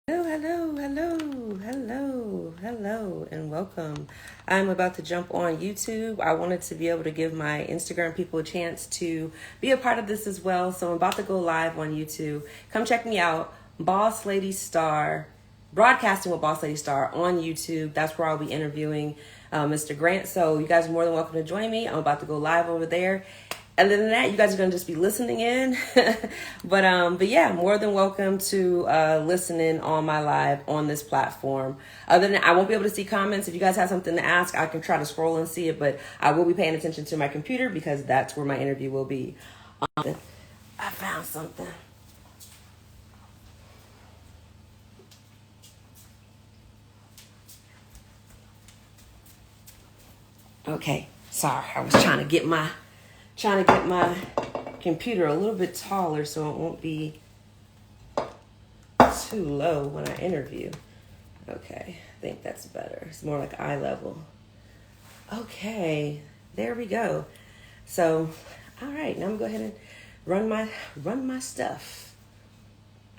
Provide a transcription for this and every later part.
Hello, and welcome. I'm about to jump on YouTube. I wanted to be able to give my Instagram people a chance to be a part of this as well. So I'm about to go live on YouTube. Come check me out, Boss Lady Star, broadcasting with Boss Lady Star on YouTube. That's where I'll be interviewing Mr. Grant. So you guys are more than welcome to join me. I'm about to go live over there. Other than that, you guys are going to just be listening in. but yeah, more than welcome to listen in on my live on this platform. Other than that, I won't be able to see comments. If you guys have something to ask, I can try to scroll and see it, but I will be paying attention to my computer because that's where my interview will be. I found something. Okay, sorry. I was trying to get my computer a little bit taller so it won't be too low when I interview. Okay, I think that's better. It's more like eye level. Okay, there we go. So, all right, now I'm gonna go ahead and run my stuff.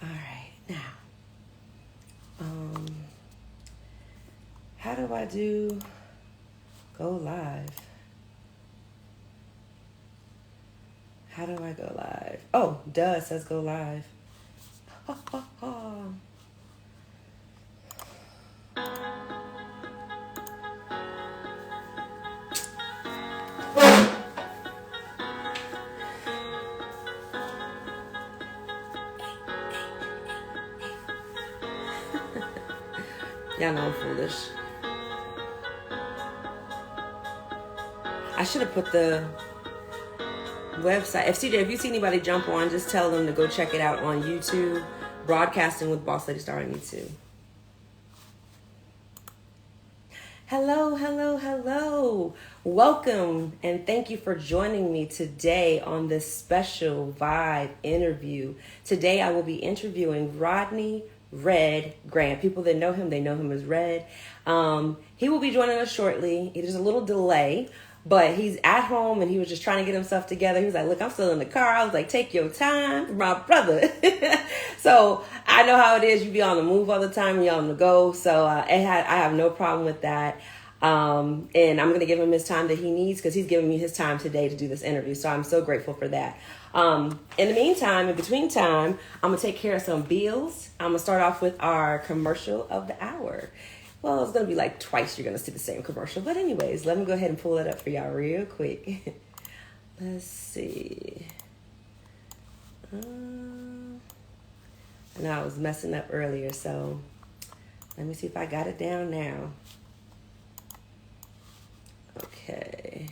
All right, now, how do I do go live? How do I go live? Oh, duh, it says go live. Y'all know I'm foolish. I should have put the website. If you see anybody jump on, just tell them to go check it out on YouTube. Broadcasting with Boss Lady Star on YouTube. Hello. Welcome and thank you for joining me today on this special vibe interview. Today I will be interviewing Rodney Red Grant. People that know him as Red. He will be joining us shortly. There's a little delay, but he's at home and he was just trying to get himself together. He was like, look, I'm still in the car. I was like, take your time, my brother. So I know how it is. You be on the move all the time. You're on the go. So I have no problem with that. And I'm going to give him his time that he needs because he's giving me his time today to do this interview. So I'm so grateful for that. In the meantime, in between time, I'm going to take care of some bills. I'm going to start off with our commercial of the hour. Well, it's going to be like twice you're going to see the same commercial. But anyways, let me go ahead and pull it up for y'all real quick. Let's see. I know I was messing up earlier, so let me see if I got it down now. Okay.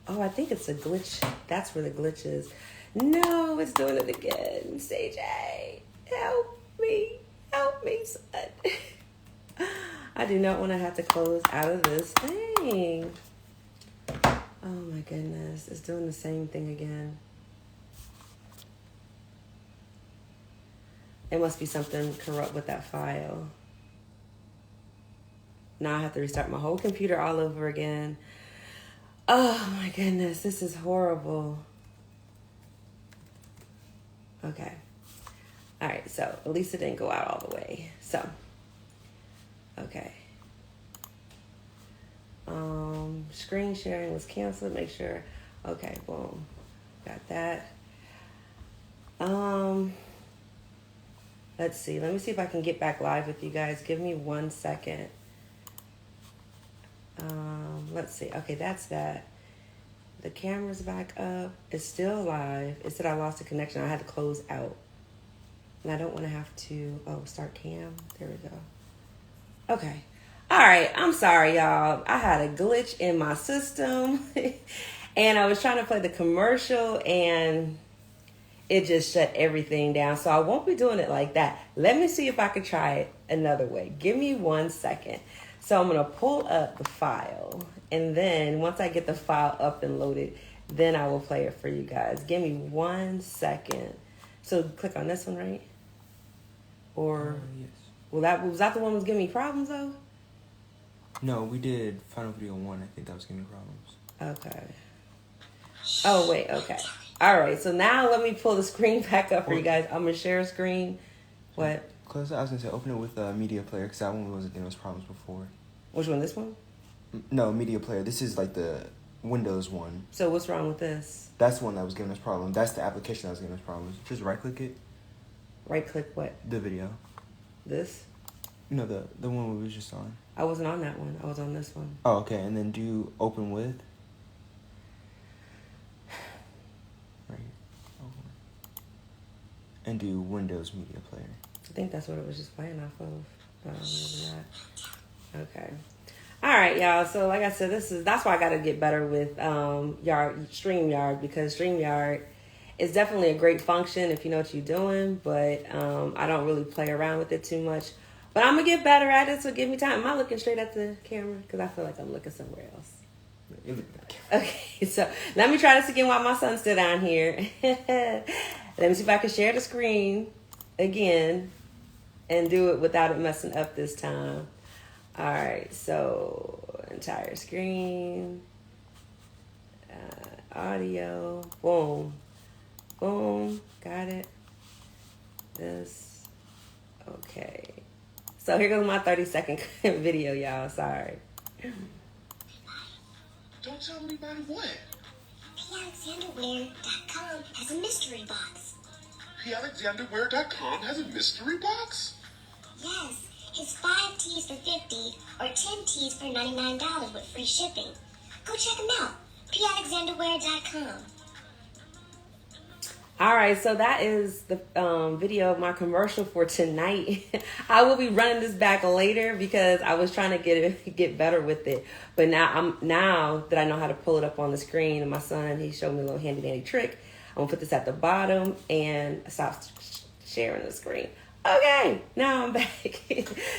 Oh, I think it's a glitch. That's where the glitch is. No, it's doing it again. Sage A, help me, son. I do not want to have to close out of this thing. Oh my goodness, it's doing the same thing again. It must be something corrupt with that file. Now I have to restart my whole computer all over again. Oh my goodness, this is horrible. Okay. All right, so at least it didn't go out all the way. So, okay. Screen sharing was canceled. Make sure. Okay, boom. Got that. Let's see. Let me see if I can get back live with you guys. Give me 1 second. Let's see. Okay, that's that. The camera's back up. It's still live. It said I lost the connection. I had to close out. And I don't want to have to... Oh, start cam. There we go. Okay. All right. I'm sorry, y'all. I had a glitch in my system. And I was trying to play the commercial and it just shut everything down. So I won't be doing it like that. Let me see if I can try it another way. Give me 1 second. So I'm going to pull up the file. And then once I get the file up and loaded, then I will play it for you guys. Give me 1 second. So click on this one, right? Or yes. Was that the one that was giving me problems though? No, we did Final Video 1. I think that was giving me problems. Okay. Oh, wait. Okay. All right. So now let me pull the screen back up for you guys. I'm going to share a screen. What? Close it. I was gonna say open it with a media player because that one wasn't giving us problems before. Which one? This one? No, media player. This is like the Windows one. So what's wrong with this? That's the one that was giving us problems. That's the application that was giving us problems. Just right click it. Right click what? The video. This? No, the one we was just on. I wasn't on that one. I was on this one. Oh, okay. And then do open with. Right. Open. And do Windows Media Player. I think that's what it was just playing off of. Maybe not. Okay. All right, y'all. So like I said, that's why I got to get better with StreamYard, because StreamYard is definitely a great function if you know what you're doing, but I don't really play around with it too much. But I'm going to get better at it, so give me time. Am I looking straight at the camera? Because I feel like I'm looking somewhere else. Okay, so let me try this again while my son's still down here. Let me see if I can share the screen again and do it without it messing up this time. All right, so entire screen, audio, boom, boom, got it. This, okay. So here goes my 30-second video, y'all. Sorry. Don't tell anybody what. PAlexanderWare.com has a mystery box. PAlexanderWare.com has a mystery box? Yes, it's 5 tees for $50 or 10 tees for $99 with free shipping. Go check them out. PAlexanderWare.com. All right, so that is the video of my commercial for tonight. I will be running this back later because I was trying to get better with it. But now that I know how to pull it up on the screen, and my son, he showed me a little handy dandy trick. I'm gonna put this at the bottom and stop sharing the screen. Okay, now I'm back.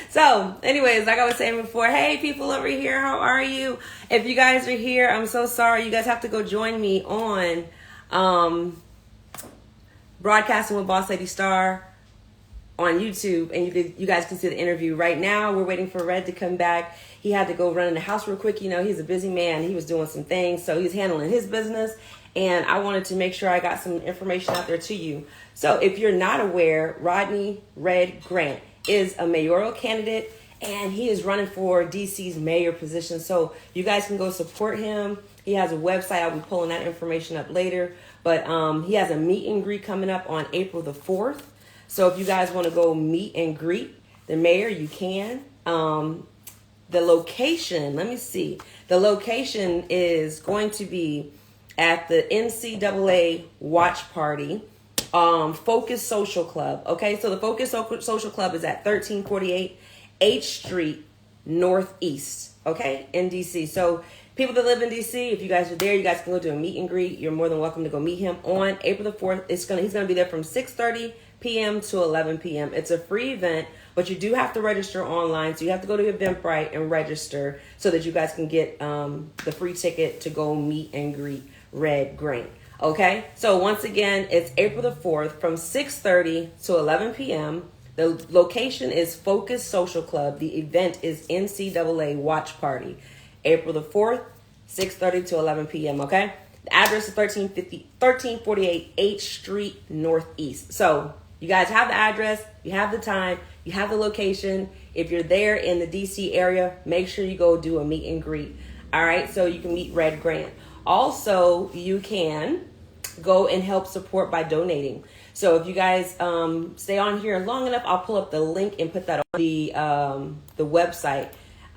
So, anyways, like I was saying before, hey people over here, how are you? If you guys are here, I'm so sorry. You guys have to go join me on Broadcasting with Boss Lady Star on YouTube, and you guys can see the interview. Right now, we're waiting for Red to come back. He had to go run in the house real quick. You know, he's a busy man. He was doing some things, so he's handling his business, and I wanted to make sure I got some information out there to you. So if you're not aware, Rodney Red Grant is a mayoral candidate, and he is running for DC's mayor position. So you guys can go support him. He has a website. I'll be pulling that information up later. But he has a meet and greet coming up on April the 4th. So if you guys want to go meet and greet the mayor, you can. The location, let me see. The location is going to be at the NCAA Watch Party, Focus Social Club. Okay, so the Focus Social Club is at 1348 H Street Northeast, okay, in DC. So people that live in DC, if you guys are there, you guys can go do a meet and greet. You're more than welcome to go meet him on April the 4th. He's gonna be there from 6:30 p.m. to 11 p.m. It's a free event, but you do have to register online. So you have to go to Eventbrite and register so that you guys can get the free ticket to go meet and greet Red Grant. Okay, so once again, it's April the 4th from 6:30 to 11 p.m. The location is Focus Social Club. The event is NCAA Watch Party. April the 4th, 6:30 to 11 p.m., okay? The address is 1348 H Street Northeast. So you guys have the address, you have the time, you have the location. If you're there in the DC area, make sure you go do a meet and greet. All right, so you can meet Red Grant. Also, you can go and help support by donating. So if you guys stay on here long enough, I'll pull up the link and put that on the website.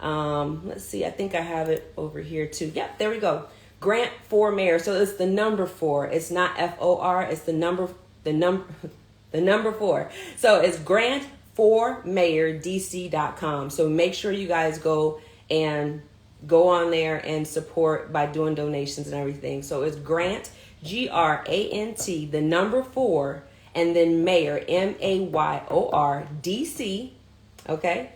Let's see, I think I have it over here too. Yep, there we go. Grant for Mayor. So it's the number 4. It's not FOR. It's the number 4. So it's grantformayordc.com. So make sure you guys go on there and support by doing donations and everything. So it's Grant, GRANT, the number 4, and then Mayor, MAYOR, DC, okay,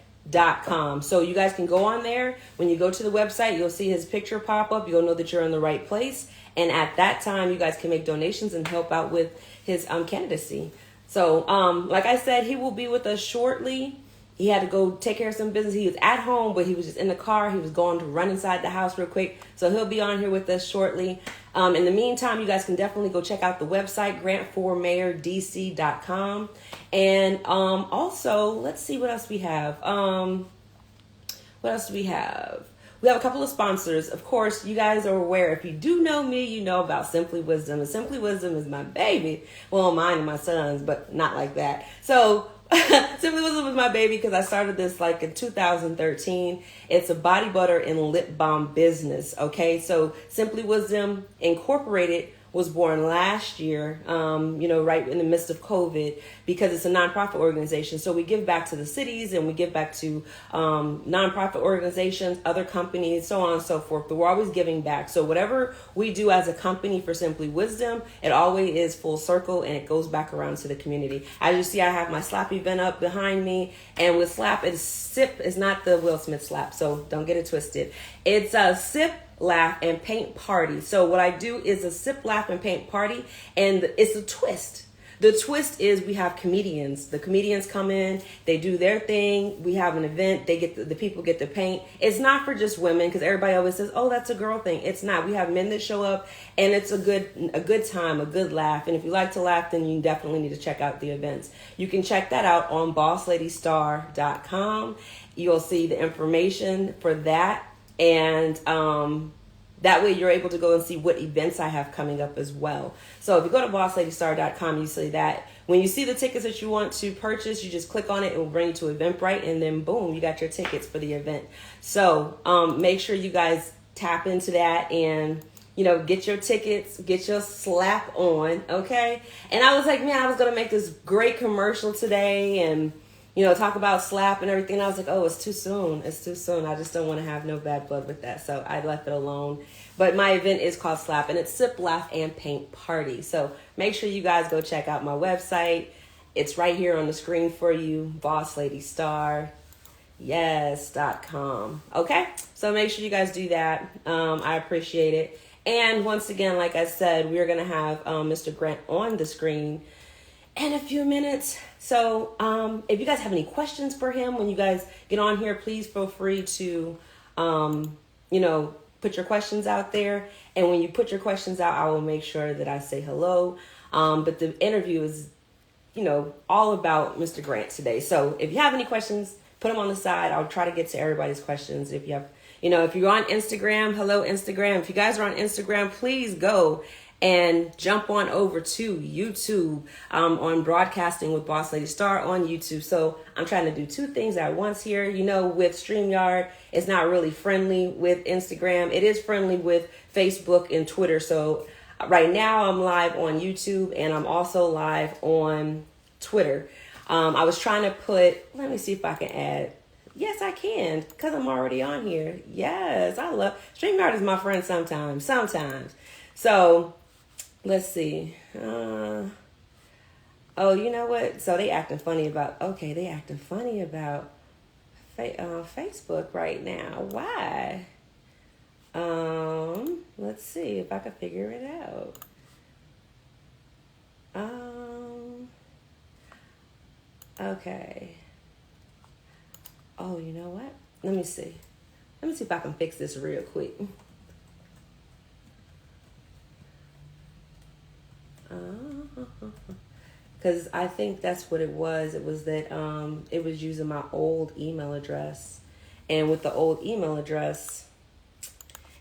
.com. So you guys can go on there. When you go to the website, you'll see his picture pop up. You'll know that you're in the right place. And at that time, you guys can make donations and help out with his candidacy. So, like I said, he will be with us shortly. he had to go take care of some business. He was at home, but he was just in the car. He was going to run inside the house real quick. So he'll be on here with us shortly. In the meantime, you guys can definitely go check out the website, grant4mayordc.com. And also, let's see what else we have. What else do we have? We have a couple of sponsors. Of course, you guys are aware. If you do know me, you know about Simply Wisdom. And Simply Wisdom is my baby. Well, mine and my son's, but not like that. So Simply Wisdom was my baby because I started this like in 2013. It's a body butter and lip balm business. Okay, so Simply Wisdom Incorporated was born last year, right in the midst of COVID, because it's a nonprofit organization. So we give back to the cities and we give back to nonprofit organizations, other companies, so on and so forth. But we're always giving back. So whatever we do as a company for Simply Wisdom, it always is full circle and it goes back around to the community. As you see, I have my slap event up behind me. And with slap, it's SIP. It's not the Will Smith slap, so don't get it twisted. It's a SIP, laugh, and paint party. So what I do is a sip, laugh, and paint party, and it's a twist. The twist is we have comedians. The comedians come in, they do their thing. We have an event. They get the people get to paint. It's not for just women because everybody always says, "Oh, that's a girl thing." It's not. We have men that show up, and it's a good time, a good laugh. And if you like to laugh, then you definitely need to check out the events. You can check that out on bossladystar.com. You'll see the information for that. And that way you're able to go and see what events I have coming up as well. So if you go to bossladystar.com, you see that. When you see the tickets that you want to purchase, you just click on it. It will bring you to Eventbrite, and then boom, you got your tickets for the event. So make sure you guys tap into that and get your tickets, get your slap on, okay? And I was like, man, I was going to make this great commercial today and talk about slap and everything. I was like, oh, it's too soon. It's too soon. I just don't want to have no bad blood with that. So I left it alone. But my event is called Slap, and it's Sip, Laugh, and Paint Party. So make sure you guys go check out my website. It's right here on the screen for you, bossladystar.com. Okay? So make sure you guys do that. I appreciate it. And once again, like I said, we're going to have Mr. Grant on the screen in a few minutes. So if you guys have any questions for him when you guys get on here, please feel free to, put your questions out there. And when you put your questions out, I will make sure that I say hello. But the interview is, all about Mr. Grant today. So if you have any questions, put them on the side. I'll try to get to everybody's questions. If you have, if you're on Instagram, hello, Instagram. If you guys are on Instagram, please go and jump on over to YouTube on Broadcasting with Boss Lady Star on YouTube. So I'm trying to do two things at once here. With StreamYard, it's not really friendly with Instagram. It is friendly with Facebook and Twitter. So right now I'm live on YouTube and I'm also live on Twitter. I was trying to let me see if I can add. Yes, I can, because I'm already on here. Yes, I love StreamYard is my friend sometimes. So let's see. Oh, you know what? So they acting funny about Facebook right now. Why? Let's see if I can figure it out. Okay. Oh, you know what? Let me see if I can fix this real quick. Because I think that's what it was. It was that it was using my old email address. And with the old email address,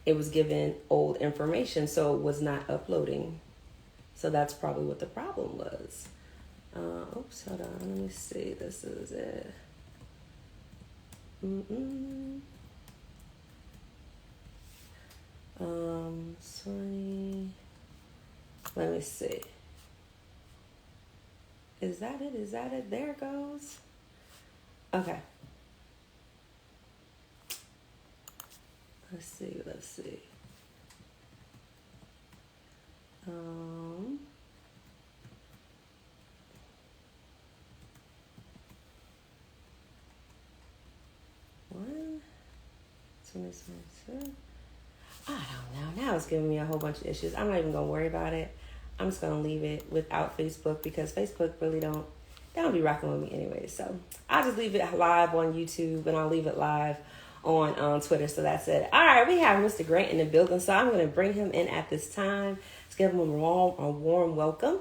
it was giving old information, so it was not uploading. So that's probably what the problem was. Oops, hold on. Let me see. This is it. Let me see. Is that it? There it goes. Okay. Let's see. One, 2022. I don't know. Now it's giving me a whole bunch of issues. I'm not even gonna worry about it. I'm just gonna leave it without Facebook because Facebook really don't They don't be rocking with me anyway. So I'll just leave it live on YouTube and I'll leave it live on Twitter. So that's it. All right, we have Mr. Grant in the building. So I'm going to bring him in at this time. Let's give him a warm welcome.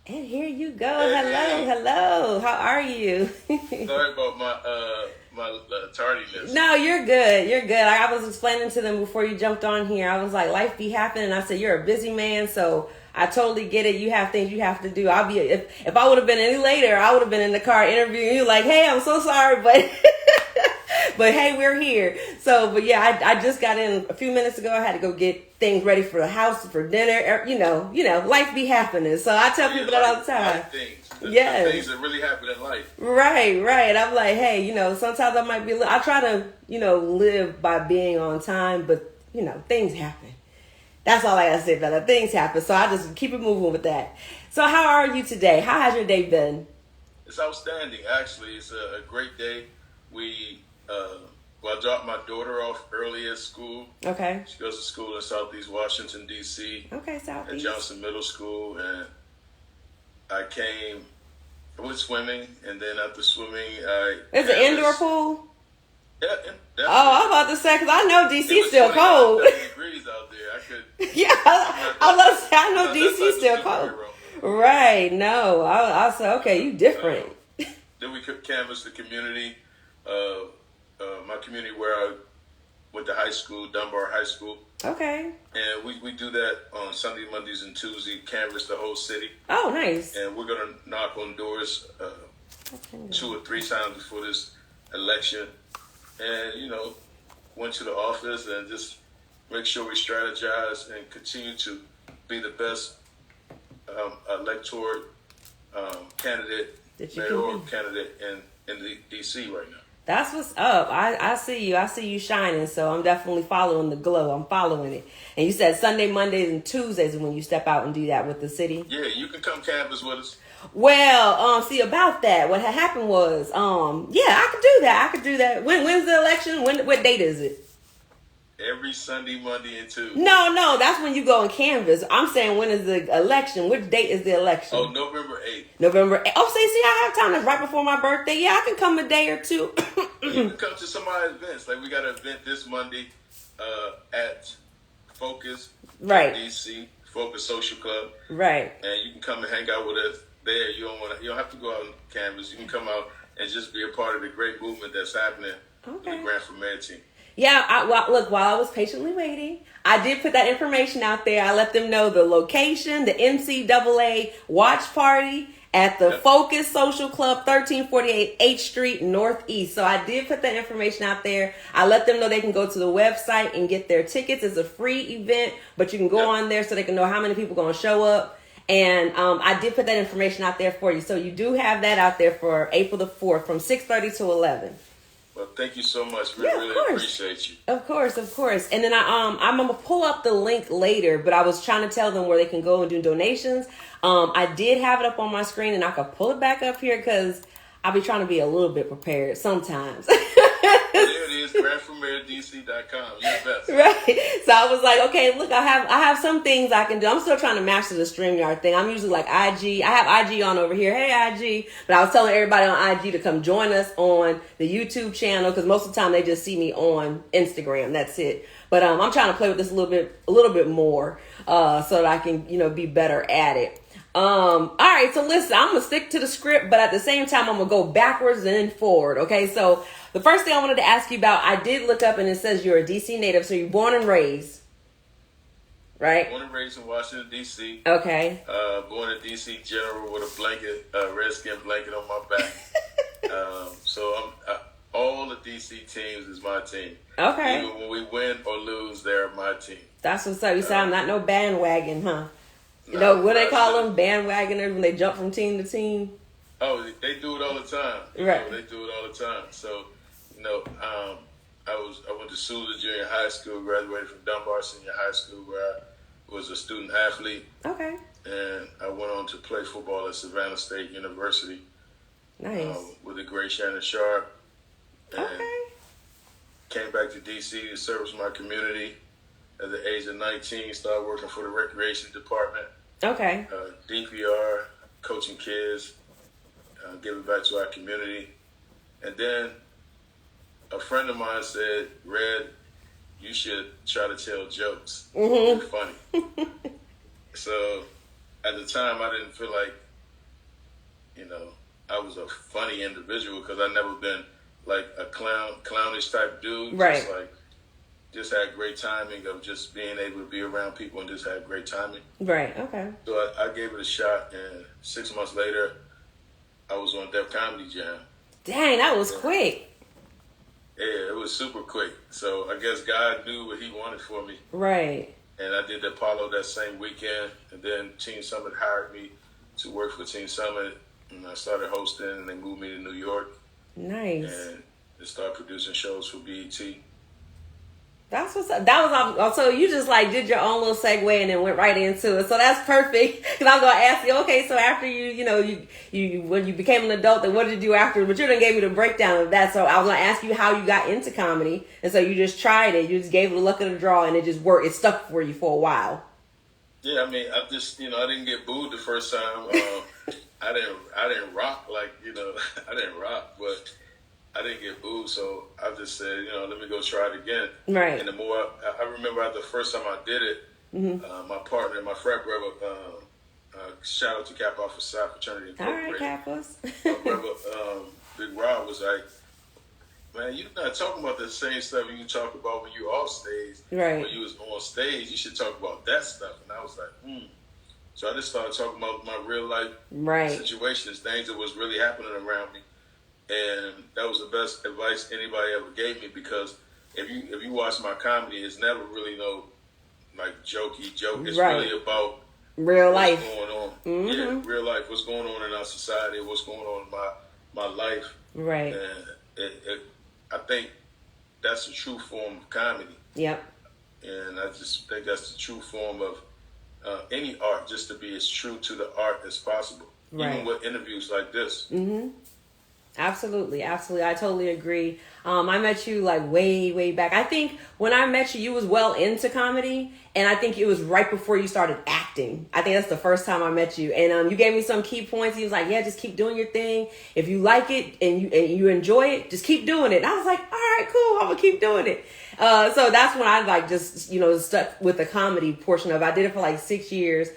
And here you go. Hello. How are you? Sorry about my tardiness. No, you're good. I was explaining to them before you jumped on here. I was like, life be happening. I said, you're a busy man, so I totally get it. You have things you have to do. If I would have been any later, I would have been in the car interviewing you like, hey, I'm so sorry, but but hey, we're here. So, but yeah, I just got in a few minutes ago. I had to go get things ready for the house, for dinner. You know, life be happening. So I tell people that all the time. The things that really happen in life. Right. I'm like, hey, sometimes I might be, I try to, live by being on time, but, things happen. That's all I gotta say about it. Things happen. So I just keep it moving with that. So how are you today? How has your day been? It's outstanding, actually. It's a great day. I dropped my daughter off early at school. Okay. She goes to school in Southeast Washington, D.C. Okay, Southeast. At Johnson Middle School, and I went swimming, and then after swimming, It's an indoor pool? Yeah, oh, I'm about to say, because I know D.C. still 20 cold. degrees out there. I could. Yeah, I was about to say, I know D.C. still cold. Right, no. I said, okay, you different. Then we could canvass the community, my community where I went to high school, Dunbar High School. Okay. And we do that on Sunday, Mondays, and Tuesdays, canvass the whole city. Oh, nice. And we're going to knock on doors 2 or 3 times before this election. And, went to the office and just make sure we strategize and continue to be the best electorate candidate, mayoral candidate in the D.C. right now. That's what's up. I see you. I see you shining. So I'm definitely following the glow. I'm following it. And you said Sunday, Mondays, and Tuesdays is when you step out and do that with the city. Yeah, you can come canvass with us. Well, see about that. What had happened was, yeah, I could do that. When's the election? What date is it? Every Sunday, Monday, and Tuesday. No, that's when you go and canvass. I'm saying, when is the election? Which date is the election? Oh, November 8th. November 8th. Oh, see, I have time. That's right before my birthday. Yeah, I can come a day or two. You can come to some of our events. Like, we got an event this Monday at Focus, right, DC, Focus Social Club. Right. And you can come and hang out with us there. You don't have to go out and canvass. You can come out and just be a part of the great movement that's happening with the Grant for Mayor team. Yeah, while I was patiently waiting, I did put that information out there. I let them know the location, the NCAA watch party at the Focus Social Club, 1348 H Street Northeast. So I did put that information out there. I let them know they can go to the website and get their tickets. It's a free event, but you can go on there so they can know how many people are going to show up. And I did put that information out there for you. So you do have that out there for April the 4th from 6:30 to 11. Well, thank you so much. We Yeah, really appreciate you. Of course. And then I'm gonna pull up the link later, but I was trying to tell them where they can go and do donations. I did have it up on my screen, and I could pull it back up here because I'll be trying to be a little bit prepared sometimes. There it is, grantformayordc.com. You're the best. Right. So I was like, okay, look, I have some things I can do. I'm still trying to master the StreamYard thing. I'm usually like IG. I have IG on over here. Hey, IG. But I was telling everybody on IG to come join us on the YouTube channel because most of the time they just see me on Instagram. That's it. But I'm trying to play with this a little bit more so that I can, be better at it. All right, so listen, I'm gonna stick to the script, but at the same time, I'm gonna go backwards and then forward. Okay, so the first thing I wanted to ask you about, I did look up and it says you're a DC native, so you're born and raised, right? Born and raised in Washington, D.C. Okay. Born in D.C. General with a blanket, redskin blanket on my back. So all the D.C. teams is my team. Okay. Even when we win or lose, they're my team. That's what's up. You sound not no bandwagon, huh? What they call them, bandwagoners, when they jump from team to team? Oh, they do it all the time. Right. They do it all the time. So, I went to Sousa Junior High School, graduated from Dunbar Senior High School, where I was a student athlete. Okay. And I went on to play football at Savannah State University. Nice. With the great Shannon Sharp. And okay. Came back to D.C. to service my community. At the age of 19, started working for the recreation department. Okay. DPR, coaching kids, give it back to our community. And then a friend of mine said, Red, you should try to tell jokes. It's funny. So at the time, I didn't feel like, I was a funny individual because I never been like a clownish type dude. Right. Just had great timing of just being able to be around people and just had great timing. Right. Okay. So I gave it a shot, and 6 months later, I was on Def Comedy Jam. Dang, that was quick. Yeah, it was super quick. So I guess God knew what He wanted for me. Right. And I did the Apollo that same weekend, and then Teen Summit hired me to work for Teen Summit, and I started hosting, and they moved me to New York. Nice. And they started producing shows for BET. That's what's up. That was also, you just like did your own little segue and then went right into it. So that's perfect. Because I was going to ask you, okay, so after you when you became an adult, then what did you do after? But you done gave me the breakdown of that. So I was going to ask you how you got into comedy. And so you just tried it. You just gave it the luck of the draw and it just worked. It stuck for you for a while. Yeah, I mean, I just, I didn't get booed the first time. I didn't rock I didn't rock, but I didn't get booed, so I just said, let me go try it again. Right. And the more I remember, the first time I did it, my partner, my frat brother, shout out to Kappa Alpha Psi Fraternity Incorporated. All right, Kappas. My brother, Big Rob, was like, man, you're not talking about the same stuff you talk about when you off stage. Right. When you was on stage, you should talk about that stuff. And I was like, So I just started talking about my real life situations, things that was really happening around me. And that was the best advice anybody ever gave me, because if you watch my comedy, it's never really no like jokey joke. It's really about real life. What's going on. Yeah, real life. What's going on in our society, what's going on in my life. Right. And I think that's the true form of comedy. Yep. And I just think that's the true form of any art, just to be as true to the art as possible. Right. Even with interviews like this. Mm-hmm. Absolutely. I totally agree. I met you like way back. I think when I met you, you was well into comedy, and I think it was right before you started acting. I think that's the first time I met you, and you gave me some key points. He was like, "Yeah, just keep doing your thing. If you like it and you enjoy it, just keep doing it." And I was like, "All right, cool. I'm gonna keep doing it." So that's when I like just stuck with the comedy portion of it. I did it for like 6 years.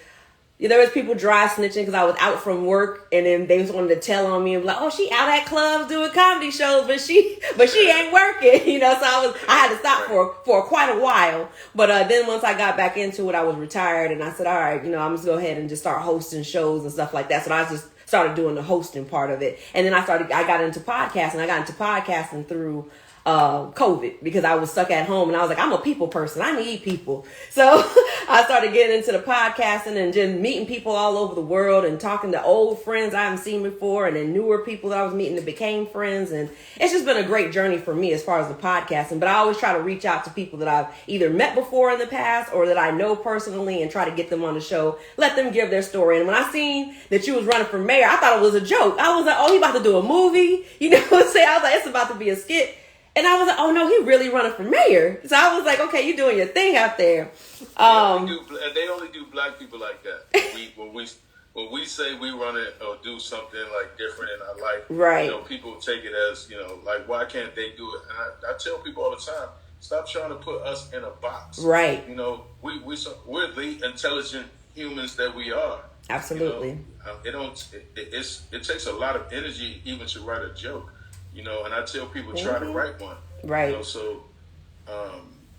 There was people dry snitching because I was out from work, and then they was wanting to tell on me and be like, "Oh, she out at clubs doing comedy shows, but she ain't working," So I had to stop for quite a while. But then once I got back into it, I was retired, and I said, "All right, I'm just go ahead and just start hosting shows and stuff like that." So I just started doing the hosting part of it, and then I got into podcasting. I got into podcasting through COVID, because I was stuck at home, and I was like, I'm a people person. I need people. So I started getting into the podcasting and just meeting people all over the world and talking to old friends I haven't seen before, and then newer people that I was meeting that became friends. And it's just been a great journey for me as far as the podcasting. But I always try to reach out to people that I've either met before in the past or that I know personally and try to get them on the show, let them give their story. And when I seen that you was running for mayor, I thought it was a joke. I was like, oh, he about to do a movie? You know what I'm saying? I was like, it's about to be a skit. And I was like, oh, no, he really running for mayor. So I was like, okay, you doing your thing out there. They only do black people like that. When we say we run it or do something like different in our life, right. People take it as, like, why can't they do it? And I tell people all the time, stop trying to put us in a box. Right. We're the intelligent humans that we are. Absolutely. It takes a lot of energy even to write a joke. And I tell people, try to write one. Right.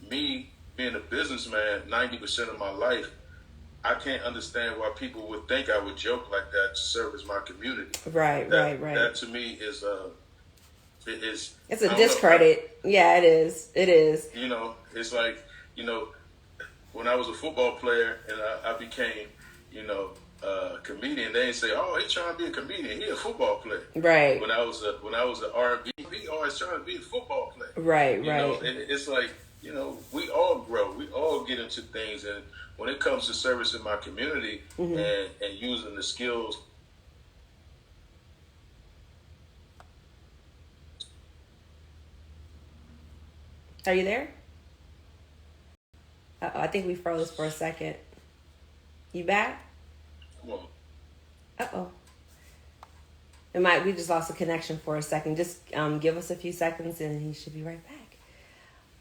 Me being a businessman, 90% of my life, I can't understand why people would think I would joke like that to service my community. Right. That to me is it's a discredit. Yeah, it is. It is. It's like, when I was a football player and I became, comedian, they didn't say, "Oh, he's trying to be a comedian. He a football player." Right. When I was an R&B, he always trying to be a football player. Right. And it's like, we all grow, we all get into things, and when it comes to servicing my community and using the skills. Are you there? I think we froze for a second. You back? Come on. Uh-oh. We just lost a connection for a second. Just give us a few seconds and he should be right back.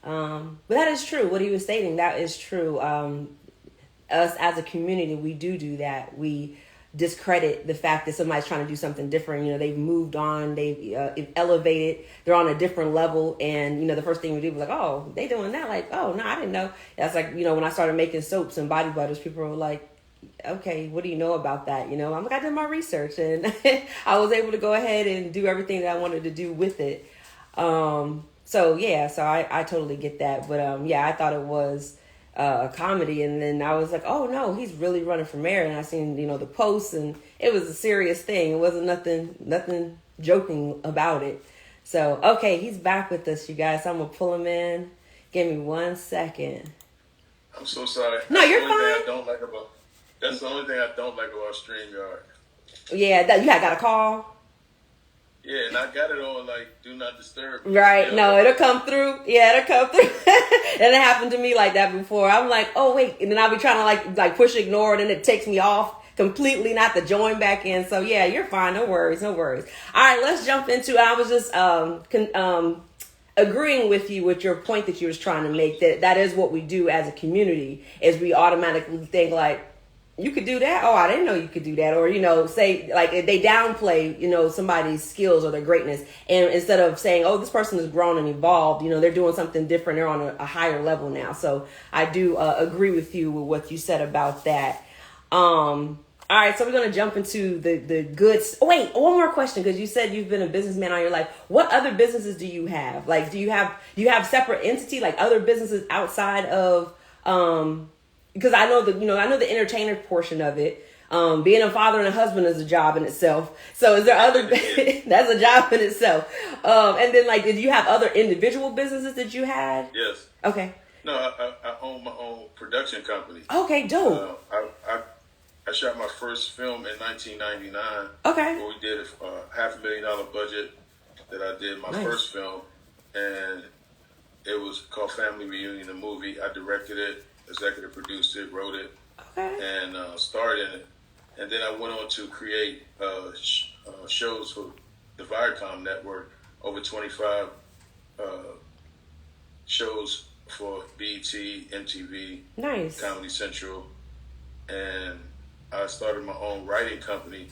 But that is true. What he was stating, that is true. Us as a community, we do that. We discredit the fact that somebody's trying to do something different. You know, they've moved on, they've elevated, they're on a different level. And, you know, the first thing we do was like, oh, they doing that? Like, oh, no, I didn't know. That's like, you know, when I started making soaps and body butters, people were like, okay, what do you know about that? You know, I'm like, I did my research and I was able to go ahead and do everything that I wanted to do with it. So I totally get that. But I thought it was a comedy, and then I was like, oh no, he's really running for mayor. And I seen, you know, the posts, and it was a serious thing. It wasn't nothing joking about it. So okay, he's back with us, you guys. I'm gonna pull him in. Give me 1 second. I'm so sorry. No, you're fine. That's the only thing I don't like about StreamYard. Yeah, you got a call. Yeah, and I got it on like do not disturb. Right. No, it'll come through. Yeah, it'll come through. And it happened to me like that before. I'm like, oh wait, and then I'll be trying to like push ignore, and then it takes me off completely, not to join back in. So yeah, you're fine. No worries. All right, let's jump into. I was just agreeing with you with your point that you was trying to make, that is what we do as a community, is we automatically think like, you could do that? Oh, I didn't know you could do that. Or, you know, say, like, they downplay, you know, somebody's skills or their greatness. And instead of saying, oh, this person has grown and evolved, you know, they're doing something different. They're on a higher level now. So I do agree with you with what you said about that. All right, so we're going to jump into the goods. Oh, wait, one more question, because you said you've been a businessman all your life. What other businesses do you have? Like, do you have separate entity, like other businesses outside of, because I know the entertainer portion of it. Being a father and a husband is a job in itself. So is there other, that's a job in itself. And then like, did you have other individual businesses that you had? Yes. Okay. No, I own my own production company. Okay, dope. I shot my first film in 1999. Okay. Where we did a $500,000 budget that I did my first film. And it was called Family Reunion, the movie. I directed it, executive produced it, wrote it, and starred in it. And then I went on to create shows for the Viacom network, over 25 shows for BET, MTV, Comedy Central. And I started my own writing company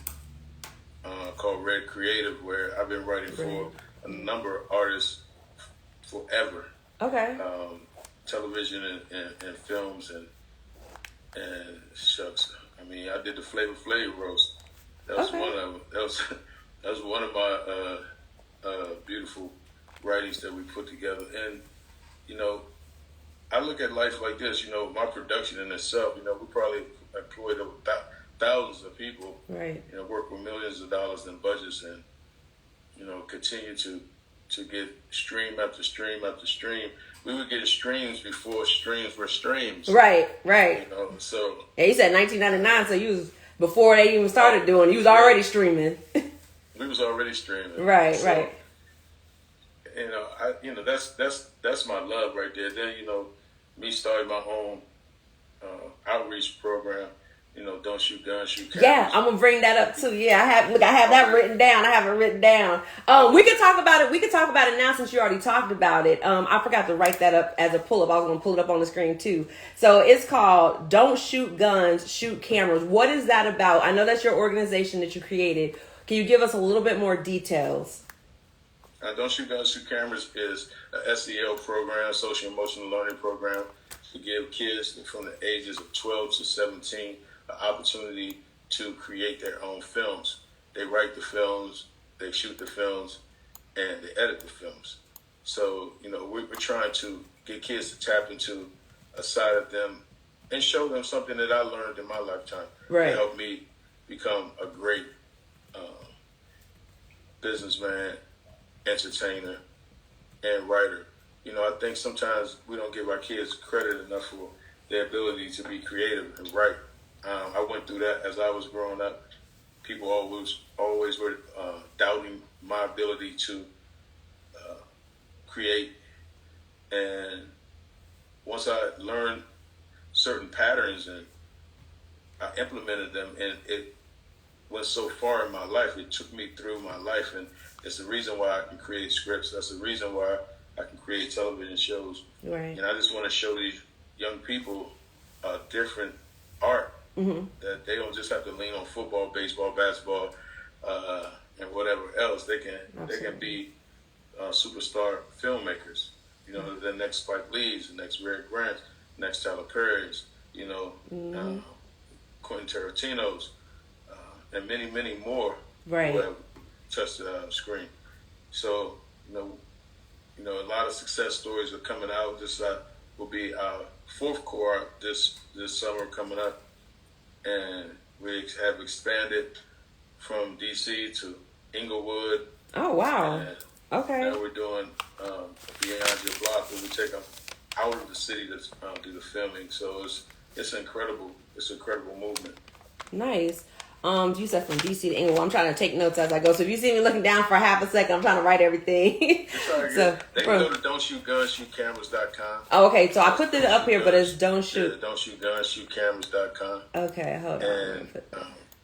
called Red Creative, where I've been writing for a number of artists forever. Okay. Television and films and shucks. I mean, I did the Flavor Flav roast. That was one of them. That was one of my beautiful writings that we put together. And you know, I look at life like this. You know, my production in itself. You know, we probably employed thousands of people. Right. You know, work with millions of dollars in budgets, and you know, continue to get stream after stream after stream. We were getting streams before streams were streams. Right. You know, so. Yeah, you said 1999, so you was before they even started doing. You was already streaming. We was already streaming. Right. You know, that's my love right there. Then you know, me starting my own outreach program. You know, don't shoot guns, shoot cameras. Yeah, I'm gonna bring that up too. Yeah, I have that written down. I have it written down. We can talk about it. We can talk about it now since you already talked about it. I forgot to write that up as a pull up. I was gonna pull it up on the screen too. So it's called "Don't Shoot Guns, Shoot Cameras." What is that about? I know that's your organization that you created. Can you give us a little bit more details? Don't Shoot Guns, Shoot Cameras is a SEL program, social emotional learning program, to give kids from the ages of 12 to 17 an opportunity to create their own films. They write the films, they shoot the films, and they edit the films. So, you know, we're trying to get kids to tap into a side of them and show them something that I learned in my lifetime. Right. To help me become a great businessman, entertainer, and writer. You know, I think sometimes we don't give our kids credit enough for their ability to be creative and write. I went through that as I was growing up. People always were doubting my ability to create. And once I learned certain patterns and I implemented them, and it went so far in my life. It took me through my life, and it's the reason why I can create scripts. That's the reason why I can create television shows. Right. And I just want to show these young people a different art, that they don't just have to lean on football, baseball, basketball, and whatever else. They can be superstar filmmakers. You know, the next Spike Lee's, the next Ray Grant, next Tyler Perry's, you know, Quentin Tarantino's, and many, many more who have touched the screen. So, you know, a lot of success stories are coming out. This will be our fourth core this summer coming up, and we have expanded from DC to Inglewood. Oh wow! And okay. now we're doing beyond your block, where we take them out of the city to do the filming. So it's incredible. It's an incredible movement. Nice. You said from DC to England. I'm trying to take notes as I go. So if you see me looking down for half a second, I'm trying to write everything. So they can go to don'tshootgunshootcameras.com. Oh, okay. So I put it up here, but it's don't shoot. Yeah, don'tshootgunshootcameras.com. Okay, hold on. And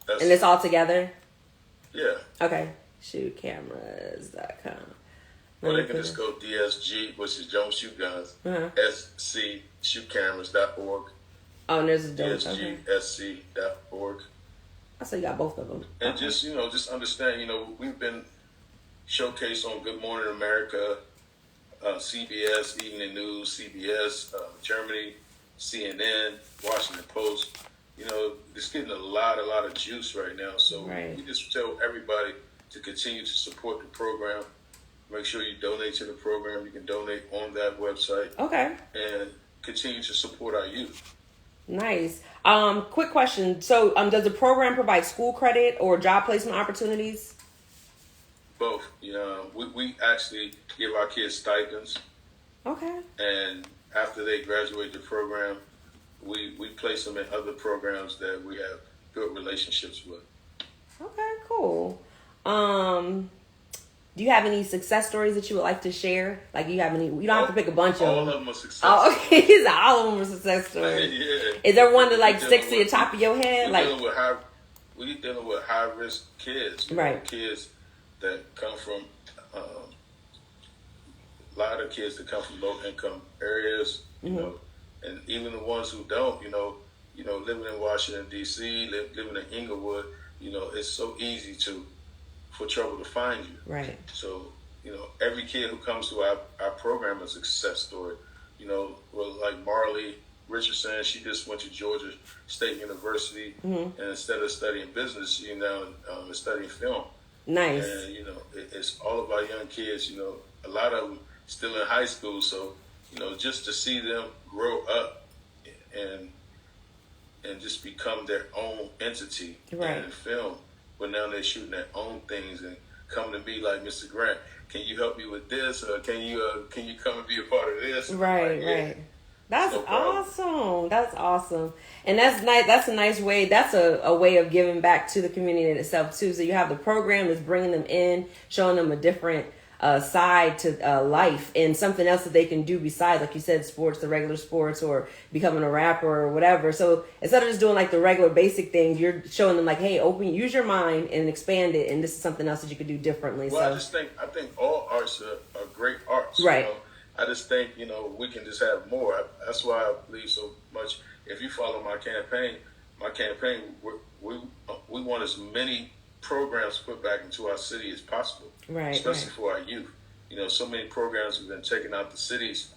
and it's all together? Yeah. Okay. Shootcameras.com. Or they can just go DSG, which is Don't Shoot Guns, SC shootcameras.org. Oh, and there's a don't. DSGSC.org. I so you got both of them. And just understand, we've been showcased on Good Morning America, CBS, Evening News, CBS, Germany, CNN, Washington Post. It's getting a lot of juice right now. So we just tell everybody to continue to support the program. Make sure you donate to the program. You can donate on that website. Okay. And continue to support our youth. Nice. Quick question. So, does the program provide school credit or job placement opportunities? Both. We actually give our kids stipends. Okay. And after they graduate the program, we place them in other programs that we have good relationships with. Okay, cool. Do you have any success stories that you would like to share? Like, you have any? You don't have to pick a bunch of them. All of them are success. Oh, okay. All of them are success stories. Yeah. Is there one that sticks to the top of your head? We're dealing with high risk kids. Right. Kids that come from a lot of kids that come from low income areas. And even the ones who don't. Living in Washington D.C., living in Inglewood. It's so easy for trouble to find you. Right. So, every kid who comes to our program is a success story. Like Marley Richardson, she just went to Georgia State University, and instead of studying business, she now is studying film. Nice. And, it's all of our young kids, a lot of them still in high school. So, just to see them grow up and just become their own entity in film. But now they're shooting their own things and come to me like, Mr. Grant, can you help me with this? Or can you come and be a part of this? Right. That's awesome. That's awesome. And that's nice. That's a nice way. That's a way of giving back to the community in itself too. So you have the program that's bringing them in, showing them a different side to life and something else that they can do besides, like you said, sports, the regular sports, or becoming a rapper or whatever. So instead of just doing the regular basic things, you're showing them hey, use your mind and expand it, and this is something else that you could do differently. Well, I think all arts are great arts. Right. I just think we can just have more. That's why I believe so much. If you follow my campaign, we want as many programs put back into our city as possible. Right, especially for our youth. So many programs have been taken out the cities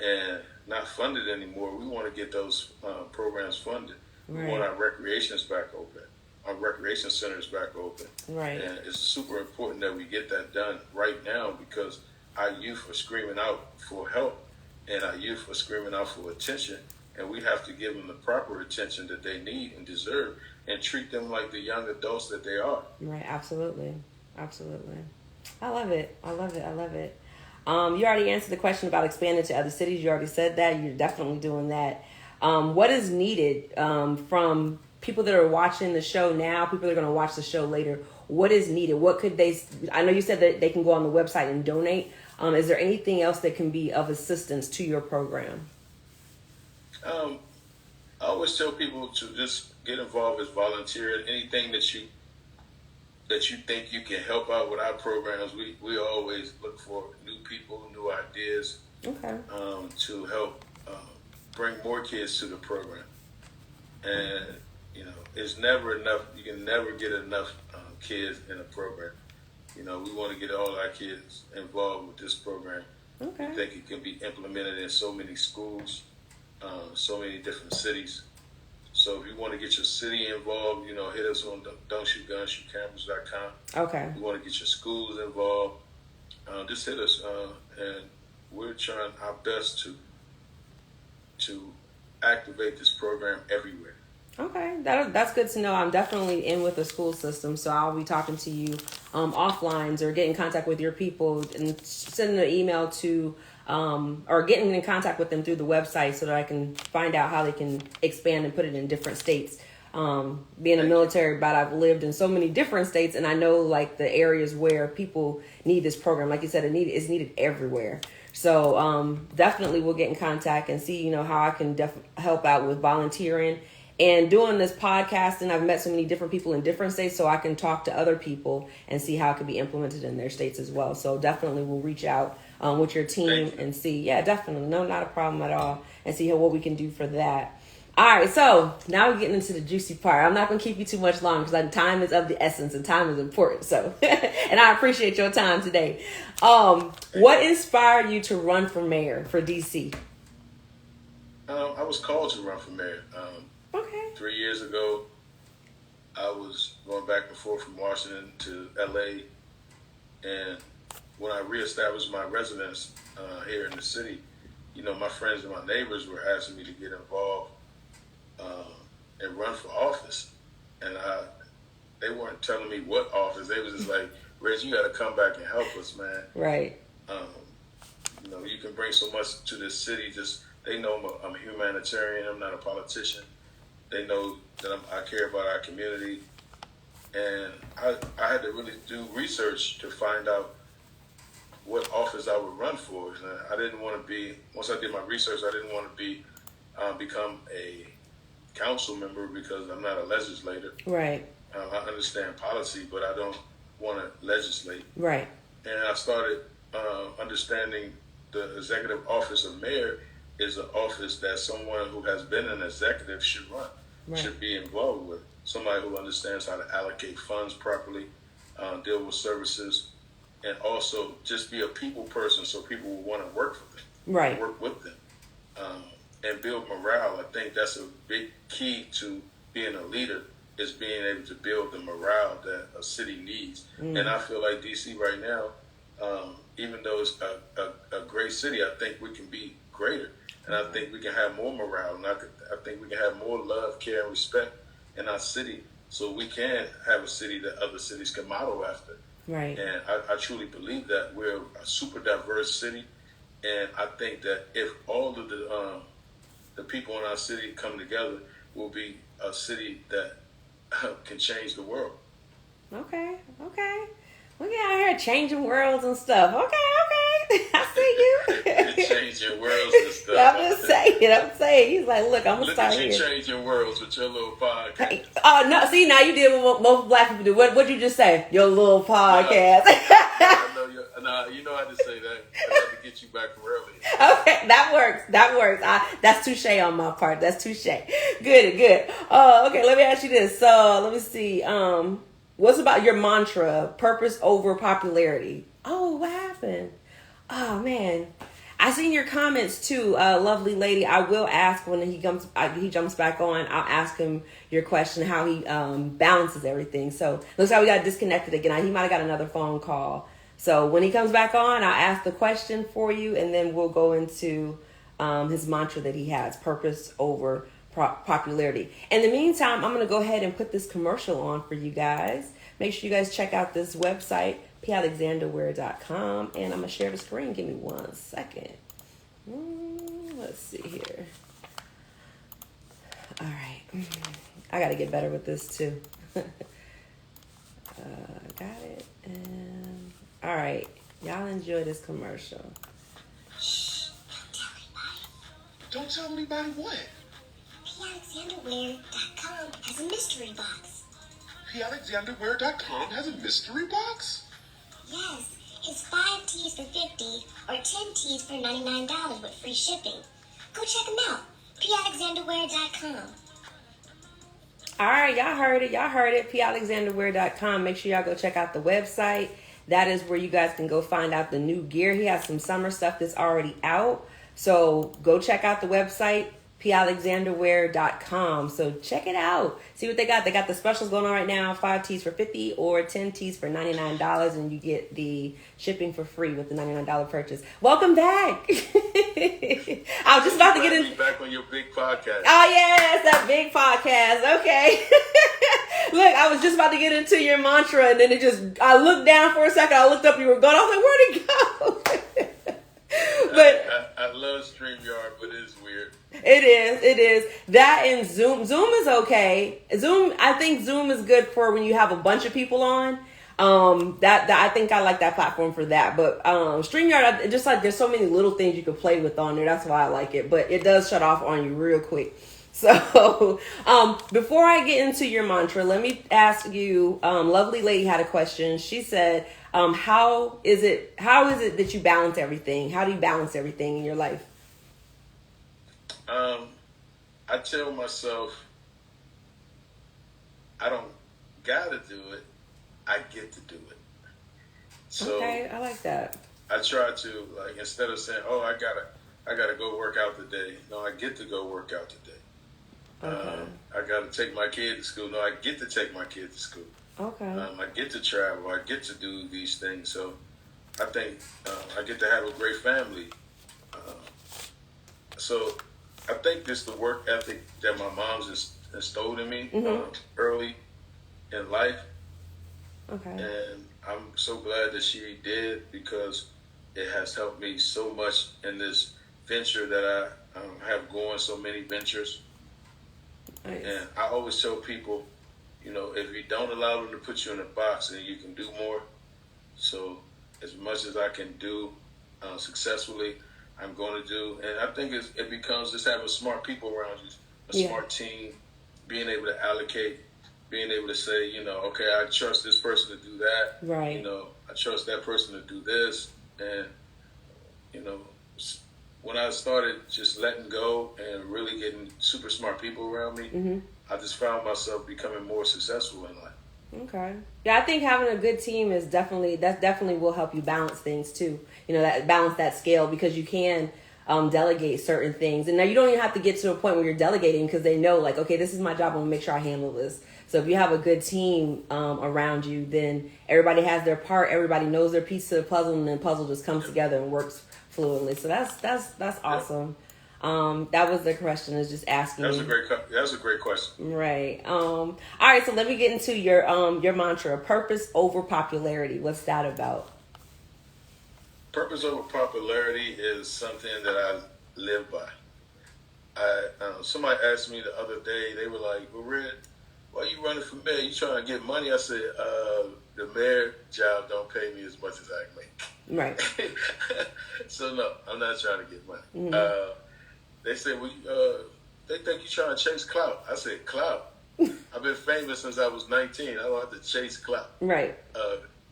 and not funded anymore. We want to get those programs funded. Right. We want our recreations back open, our recreation centers back open. Right. And it's super important that we get that done right now, because our youth are screaming out for help and our youth are screaming out for attention, and we have to give them the proper attention that they need and deserve and treat them like the young adults that they are. Right, absolutely. I love it. You already answered the question about expanding to other cities. You already said that. You're definitely doing that. What is needed from people that are watching the show now, people that are going to watch the show later? What is needed? What could they... I know you said that they can go on the website and donate. Is there anything else that can be of assistance to your program? I always tell people to just get involved as volunteer. Anything that you that you think you can help out with our programs, we always look for new people, new ideas, to help bring more kids to the program. And, you know, it's never enough. You can never get enough kids in a program. You know, we want to get all our kids involved with this program. Okay. I think it can be implemented in so many schools, so many different cities. So if you want to get your city involved, you know, hit us on don'tshootgunshootcameras.com. Okay. If you want to get your schools involved, just hit us. And we're trying our best to activate this program everywhere. Okay, that's good to know. I'm definitely in with the school system, so I'll be talking to you offline or get in contact with your people and sending an email to or getting in contact with them through the website so that I can find out how they can expand and put it in different states. Being a military brat, I've lived in so many different states, and I know like the areas where people need this program. Like you said, it's needed everywhere. So definitely we'll get in contact and see, you know, how I can help out with volunteering and doing this podcast. And I've met so many different people in different states, so I can talk to other people and see how it can be implemented in their states as well. So definitely we'll reach out with your team and see. Yeah, definitely. No, not a problem at all. And see what we can do for that. All right, so now we're getting into the juicy part. I'm not going to keep you too much long because time is of the essence and time is important. So, and I appreciate your time today. What inspired you to run for mayor for DC? I was called to run for mayor. 3 years ago, I was going back and forth from Washington to LA, and when I reestablished my residence here in the city, you know, my friends and my neighbors were asking me to get involved and run for office, and they weren't telling me what office. They was just like, "Reg, you got to come back and help us, man." Right. You know, you can bring so much to this city. Just they know I'm a humanitarian. I'm not a politician. They know that I care about our community, and I had to really do research to find out what office I would run for. And I didn't want to be. Once I did my research, I didn't want to become a council member because I'm not a legislator. Right. I understand policy, but I don't want to legislate. Right. And I started understanding the executive office of mayor is an office that someone who has been an executive should run, should be involved with. Somebody who understands how to allocate funds properly, deal with services, and also just be a people person so people will want to work for them, right, work with them, and build morale. I think that's a big key to being a leader, is being able to build the morale that a city needs. And I feel like DC right now, even though it's a great city, I think we can be greater. And I think we can have more morale. And I think we can have more love, care, and respect in our city, so we can have a city that other cities can model after. Right. And I truly believe that we're a super diverse city. And I think that if all of the people in our city come together, we'll be a city that can change the world. Okay. We get out here changing worlds and stuff. Okay. I see you. Changing worlds and stuff. I'm saying. He's like, look, I'm going to start here. Look at you changing worlds with your little podcast. Oh, no. See, now you did what most black people do. What'd you just say? Your little podcast. You know how to say that. I have to get you back from earlier. Okay, that works. That's touche on my part. That's touche. Good. Okay, let me ask you this. So, let me see. What's about your mantra, purpose over popularity? Oh, what happened? Oh, man. I seen your comments too, lovely lady. I will ask when he jumps back on. I'll ask him your question, how he balances everything. So, looks like we got disconnected again. He might have got another phone call. So, when he comes back on, I'll ask the question for you, and then we'll go into his mantra that he has, purpose over popularity. In the meantime, I'm going to go ahead and put this commercial on for you guys. Make sure you guys check out this website, palexanderwear.com, and I'm going to share the screen. Give me 1 second. Let's see here. All right. I got to get better with this too. Got it. And all right. Y'all enjoy this commercial. Shh. Don't tell anybody what? PalexanderWear.com has a mystery box. PAlexanderWare.com has a mystery box? Yes, it's 5 tees for $50 or 10 tees for $99 with free shipping. Go check them out. PAlexanderWare.com. All right, y'all heard it. PAlexanderwear.com. Make sure y'all go check out the website. That is where you guys can go find out the new gear. He has some summer stuff that's already out. So go check out the website, PAlexanderwear.com. So check it out. See what they got. They got the specials going on right now. 5 tees for $50 or 10 tees for $99. And you get the shipping for free with the $99 purchase. Welcome back. I was just about to get in. Back on your big podcast. Oh, yes, that big podcast. Okay. Look, I was just about to get into your mantra, and then I looked down for a second. I looked up, you were gone. I was like, where'd it go? But I love StreamYard, but it is weird. It is. That and Zoom. Zoom is okay. I think Zoom is good for when you have a bunch of people on. That I think I like that platform for that. But StreamYard, just like there's so many little things you could play with on there. That's why I like it. But it does shut off on you real quick. So before I get into your mantra, let me ask you. Lovely lady had a question. She said, "How is it that you balance everything? How do you balance everything in your life?" I tell myself, I don't gotta do it. I get to do it. So okay, I like that. I try to, like, instead of saying, "Oh, I gotta go work out today." No, I get to go work out today. Okay. I gotta take my kid to school. No, I get to take my kid to school. Okay. I get to travel. I get to do these things. So I think I get to have a great family. So I think this is the work ethic that my mom's instilled in me early in life. Okay. And I'm so glad that she did, because it has helped me so much in this venture that I have going, so many ventures. Nice. And I always tell people, if you don't allow them to put you in a box, then you can do more. So as much as I can do successfully, I'm going to do. And I think it becomes just having smart people around you, smart team, being able to allocate, being able to say, okay, I trust this person to do that. Right. I trust that person to do this. And, when I started just letting go and really getting super smart people around me, I just found myself becoming more successful in life. Okay. Yeah, I think having a good team definitely will help you balance things too. Balance that scale, because you can delegate certain things. And now you don't even have to get to a point where you're delegating, because they know, like, okay, this is my job. I'm gonna make sure I handle this. So if you have a good team around you, then everybody has their part. Everybody knows their piece of the puzzle, and then the puzzle just comes together and works fluently. So that's awesome. That was the question. Is just asking. That was a great question. Right. All right. So let me get into your mantra: purpose over popularity. What's that about? Purpose over popularity is something that I live by. Somebody asked me the other day. They were like, "Well, Red, why you running for mayor? You trying to get money?" I said, "The mayor job don't pay me as much as I make." Right. So no, I'm not trying to get money. Mm-hmm. They said, "Well, they think you're trying to chase clout." I said, "Clout? I've been famous since I was 19. I don't have to chase clout. Right.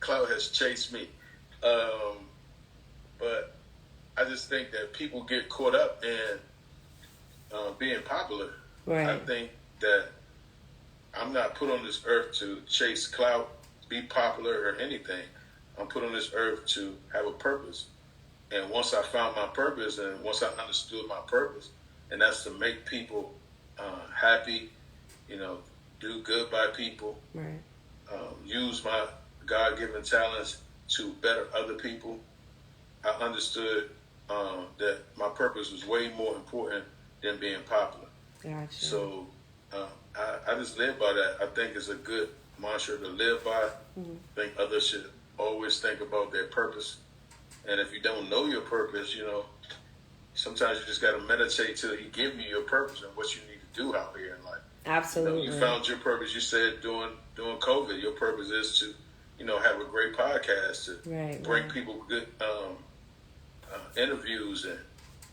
Clout has chased me." But I just think that people get caught up in being popular. Right. I think that I'm not put on this earth to chase clout, be popular, or anything. I'm put on this earth to have a purpose. And once I found my purpose, and once I understood my purpose, and that's to make people happy, do good by people, right. Use my God-given talents to better other people, I understood that my purpose was way more important than being popular. Gotcha. So I just live by that. I think it's a good mantra to live by. Mm-hmm. I think others should always think about their purpose. And if you don't know your purpose, sometimes you just got to meditate till He give you your purpose and what you need to do out here in life. Absolutely. You found your purpose. You said during COVID, your purpose is to, have a great podcast, to bring people good interviews and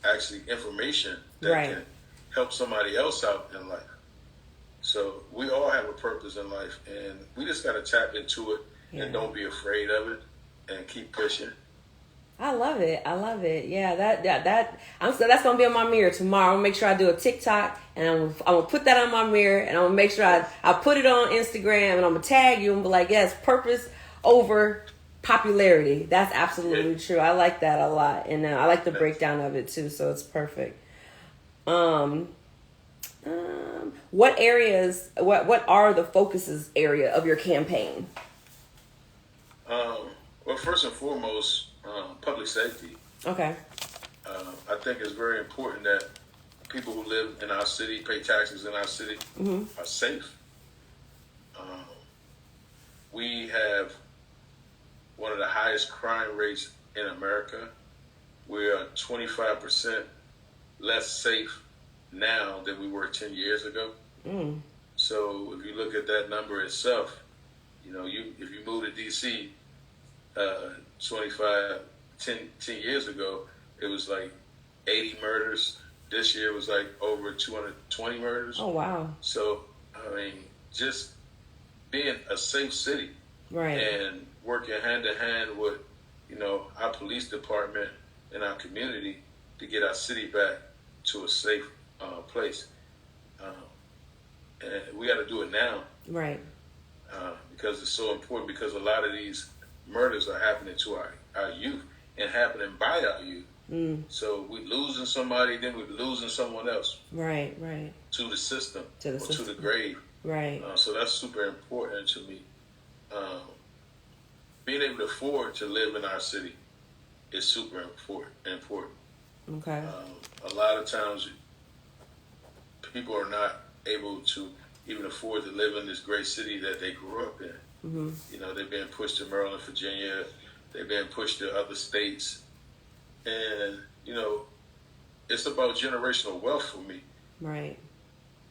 actually information that can help somebody else out in life. So we all have a purpose in life, and we just got to tap into it and don't be afraid of it and keep pushing. I love it. Yeah, that's gonna be on my mirror tomorrow. I'm gonna make sure I do a TikTok, and I'm gonna put that on my mirror, and I'm gonna make sure I put it on Instagram, and I'm gonna tag you and be like, yes, purpose over popularity. That's absolutely true. I like that a lot, and I like the breakdown of it too. So it's perfect. What areas? What are the focuses area of your campaign? Well, first and foremost, public safety. Okay. I think it's very important that people who live in our city, pay taxes in our city, are safe. We have one of the highest crime rates in America. We are 25% less safe now than we were 10 years ago. So if you look at that number itself, if you move to D.C., 10 years ago, it was like 80 murders. This year it was like over 220 murders. Oh, wow. So, just being a safe city, right, and working hand in hand with, our police department and our community to get our city back to a safe place. And we got to do it now. Right. Because it's so important, because a lot of these murders are happening to our youth and happening by our youth. So we're losing somebody, then we're losing someone else. Right. To the system. To the system. To the grave. Right. So that's super important to me. Being able to afford to live in our city is super important. Okay. A lot of times people are not able to even afford to live in this great city that they grew up in. They've been pushed to Maryland, Virginia. They've been pushed to other states. And, it's about generational wealth for me. Right.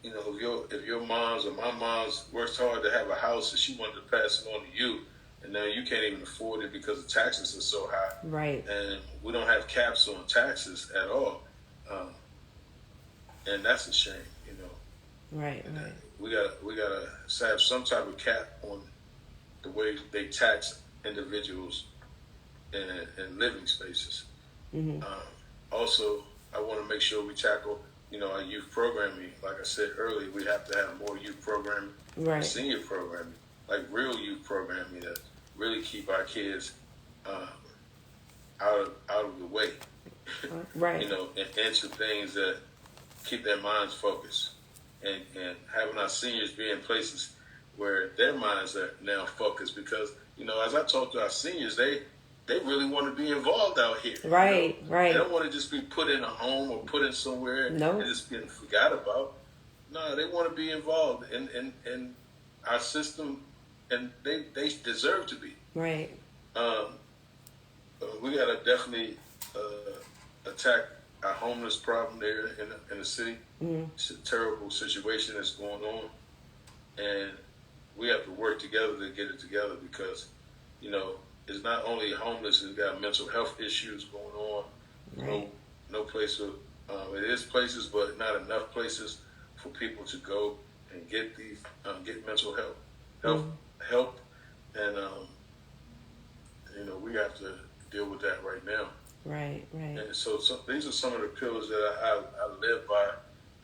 If your mom's or my mom's worked hard to have a house and she wanted to pass it on to you, and now you can't even afford it because the taxes are so high. Right. And we don't have caps on taxes at all. And that's a shame, Right. We gotta have some type of cap on the way they tax individuals in living spaces. Also, I want to make sure we tackle, our youth programming. Like I said earlier, we have to have more youth programming, right, senior programming, like real youth programming that really keep our kids out of the way. Right. And answer things that keep their minds focused. And having our seniors be in places where their minds are now focused, because, as I talk to our seniors, they really want to be involved out here. Right. They don't want to just be put in a home or put in somewhere and just getting forgot about. No, they want to be involved in our system, and they deserve to be. Right. We got to definitely attack our homeless problem there in the city. It's a terrible situation that's going on, and we have to work together to get it together, because it's not only homeless, it's got mental health issues going on. Right. No place for it is places, but not enough places for people to go and get these get mental help, and we have to deal with that right now. Right. And so these are some of the pillars that I live by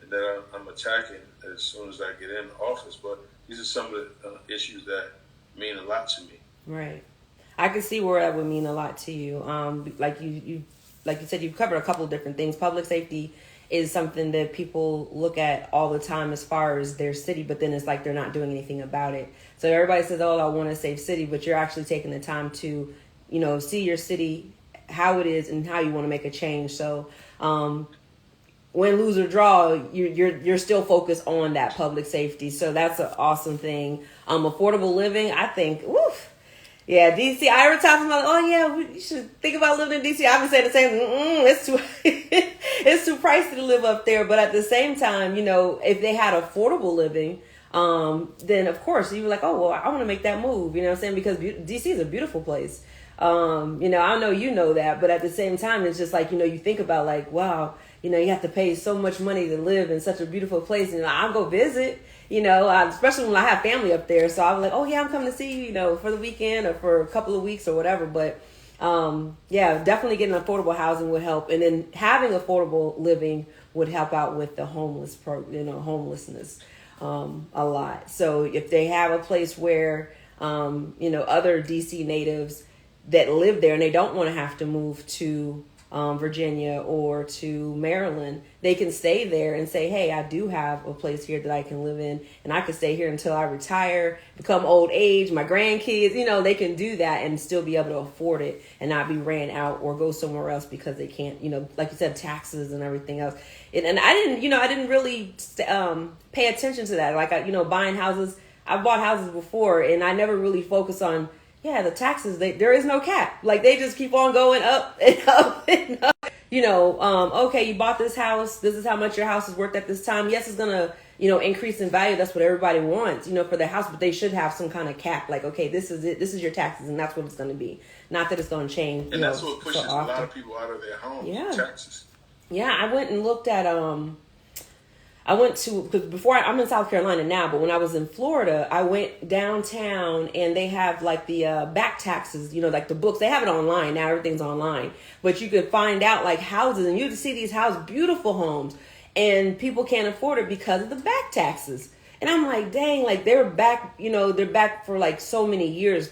and that I'm attacking as soon as I get in office. But these are some of the issues that mean a lot to me. Right. I can see where that would mean a lot to you. Like you said, you've covered a couple of different things. Public safety is something that people look at all the time as far as their city, but then it's like they're not doing anything about it. So everybody says, "Oh, I want a safe city," but you're actually taking the time to, see your city, how it is, and how you want to make a change. So, win, lose, or draw, you're still focused on that public safety. So that's an awesome thing. Affordable living, I think, woof. Yeah, DC. I ever talk about, you should think about living in DC. I've been saying the same. It's too, it's too pricey to live up there. But at the same time, if they had affordable living, then of course you were like, I want to make that move. You know what I'm saying? Because DC is a beautiful place. I know you know that, but at the same time, it's just like, you think about like, wow, you have to pay so much money to live in such a beautiful place. And I'll go visit, Especially when I have family up there. So I was like, oh yeah, I'm coming to see you, for the weekend or for a couple of weeks or whatever. But yeah, definitely getting affordable housing would help, and then having affordable living would help out with the homelessness a lot. So if they have a place where other DC natives that live there and they don't want to have to move to Virginia or to Maryland, they can stay there and say, hey, I do have a place here that I can live in, and I can stay here until I retire, become old age, my grandkids, they can do that and still be able to afford it and not be ran out or go somewhere else because they can't, like you said, taxes and everything else. And I didn't really pay attention to that. Like, buying houses, I've bought houses before and I never really focused on, the taxes, there is no cap. Like, they just keep on going up and up and up. Okay, you bought this house. This is how much your house is worth at this time. Yes, it's going to, increase in value. That's what everybody wants, for their house. But they should have some kind of cap. Like, okay, this is it. This is your taxes, and that's what it's going to be. Not that it's going to change. And that's what pushes a lot of people out of their homes, taxes. Yeah, I went and looked at because before I'm in South Carolina now, but when I was in Florida, I went downtown and they have like the back taxes, like the books. They have it online now. Everything's online, but you could find out like houses, and you can see these houses, beautiful homes, and people can't afford it because of the back taxes. And I'm like, dang, like they're back, they're back for like so many years,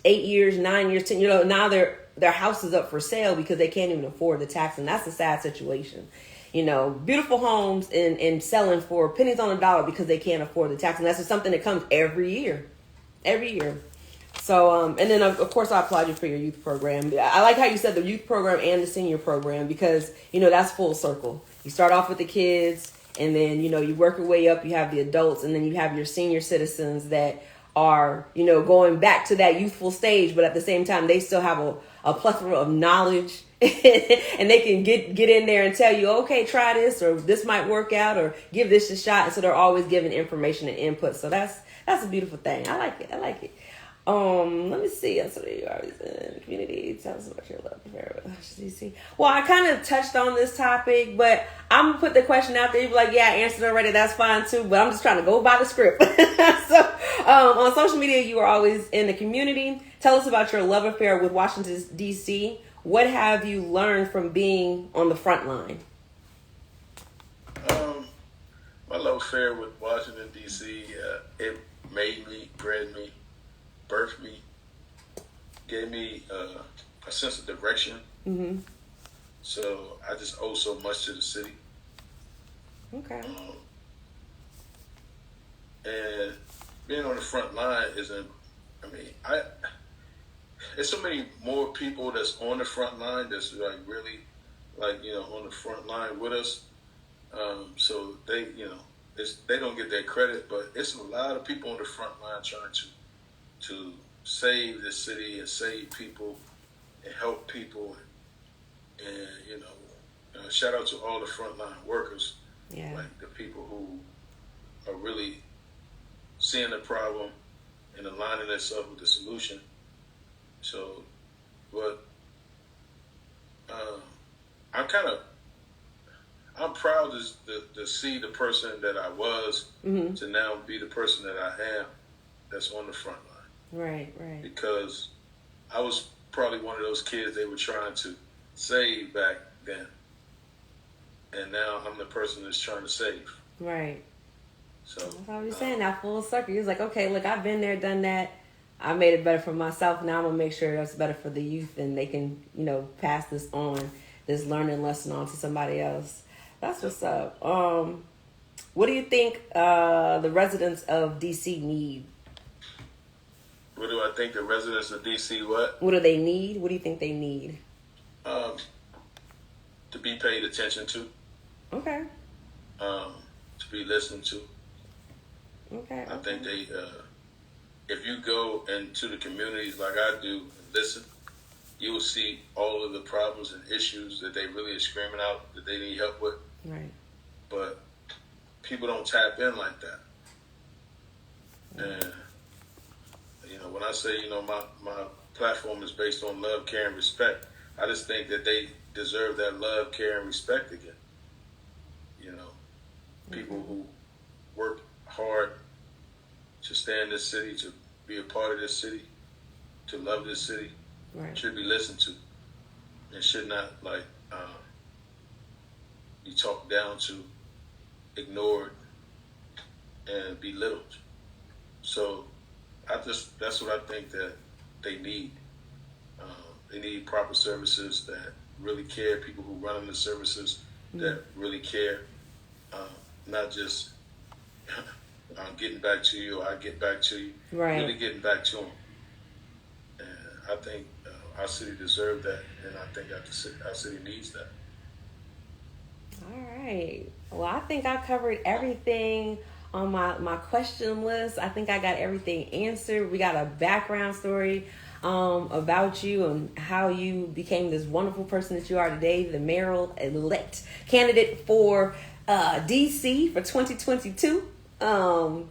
8 years, 9 years, 10. Now their house is up for sale because they can't even afford the tax, and that's a sad situation. Beautiful homes and selling for pennies on the dollar because they can't afford the tax. And that's just something that comes every year. So, and then of course I applaud you for your youth program. I like how you said the youth program and the senior program because, that's full circle. You start off with the kids and then, you work your way up, you have the adults, and then you have your senior citizens that are, going back to that youthful stage, but at the same time, they still have a plethora of knowledge and they can get in there and tell you, okay, try this, or this might work out, or give this a shot. And so they're always giving information and input. So that's a beautiful thing. I like it. Let me see. So you always in the community. Tell us about your love affair with DC. Well, I kind of touched on this topic, but I'm gonna put the question out there. You're like, yeah, I answered already. That's fine too. But I'm just trying to go by the script. So on social media, you are always in the community. Tell us about your love affair with Washington DC. What have you learned from being on the front line? My love affair with Washington DC, it made me, bred me, birthed me, gave me a sense of direction. Mm-hmm. So I just owe so much to the city. Okay. And being on the front line there's so many more people that's on the front line that's like really on the front line with us. So they, they don't get their credit, but it's a lot of people on the front line trying to save the city and save people and help people. And, shout out to all the frontline workers, like the people who are really seeing the problem and aligning themselves with the solution. So, but I'm proud to see the person that I was to now be the person that I am that's on the front line. Right. Because I was probably one of those kids they were trying to save back then. And now I'm the person that's trying to save. Right. So that's what you're saying, that full circle. You're like, okay, look, I've been there, done that. I made it better for myself. Now I'm going to make sure that's better for the youth and they can, pass this learning lesson on to somebody else. That's what's up. What do you think the residents of DC need? What do I think the residents of DC what? What do they need? What do you think they need? To be paid attention to. Okay. To be listened to. Okay. I think they, if you go into the communities like I do and listen, you will see all of the problems and issues that they really are screaming out that they need help with. Right. But people don't tap in like that. And, when I say, my platform is based on love, care, and respect, I just think that they deserve that love, care, and respect again. People who work hard to stay in this city, to be a part of this city, to love this city, should be listened to, and should not be talked down to, ignored, and belittled. So that's what I think that they need. They need proper services that really care, people who run the services that really care, not just I'm getting back to you or I get back to you, really getting back to them. And I think our city deserves that, and I think our city needs that. All right. Well, I think I covered everything on my question list. I think I got everything answered. We got a background story about you and how you became this wonderful person that you are today, the mayoral-elect candidate for DC for 2022. I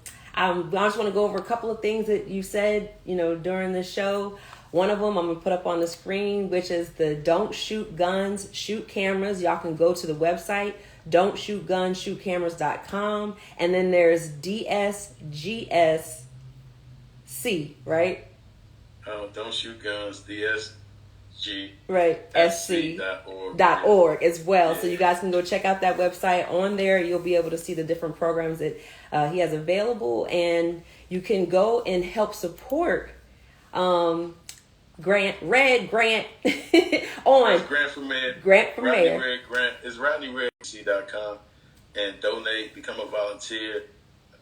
just want to go over a couple of things that you said, during the show. One of them I'm going to put up on the screen, which is the Don't Shoot Guns, Shoot Cameras. Y'all can go to the website, don'tshootgunshootcameras.com. And then there's DSGSC, right? Don't Shoot Guns, DSG. Right, SC.org as well. Yeah. So you guys can go check out that website. On there, you'll be able to see the different programs that he has available. And you can go and help support Grant on Grant for Mayor. Grant is RodneyRedDC.com, and donate, become a volunteer,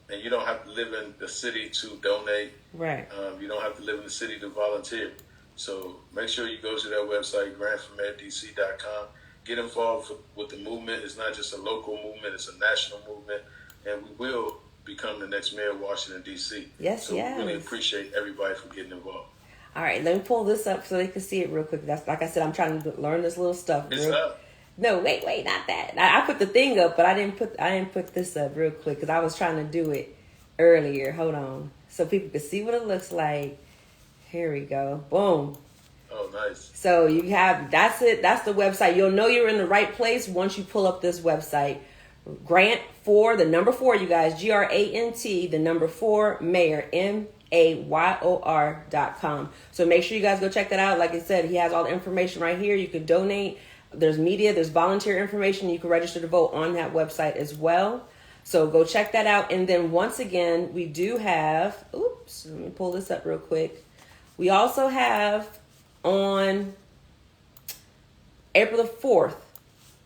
and you don't have to live in the city to donate. Right. You don't have to live in the city to volunteer. So make sure you go to that website, GrantForMayorDC.com. Get involved with the movement. It's not just a local movement; it's a national movement, and we will become the next mayor of Washington D.C. Yes, so we really appreciate everybody for getting involved. All right, let me pull this up so they can see it real quick. That's like I said, I'm trying to learn this little stuff. It's up. No, wait, not that. I put the thing up, but I didn't put this up real quick because I was trying to do it earlier. Hold on, so people can see what it looks like. Here we go. Boom. Oh, nice. So you have that's it. That's the website. You'll know you're in the right place once you pull up this website. Grant for the number 4, you guys. GRANT the number 4 mayor MAYOR.com. So make sure you guys go check that out. Like I said, he has all the information right here. You can donate. There's media, there's volunteer information. You can register to vote on that website as well. So go check that out. And then once again, we do have, let me pull this up real quick. We also have on April the 4th,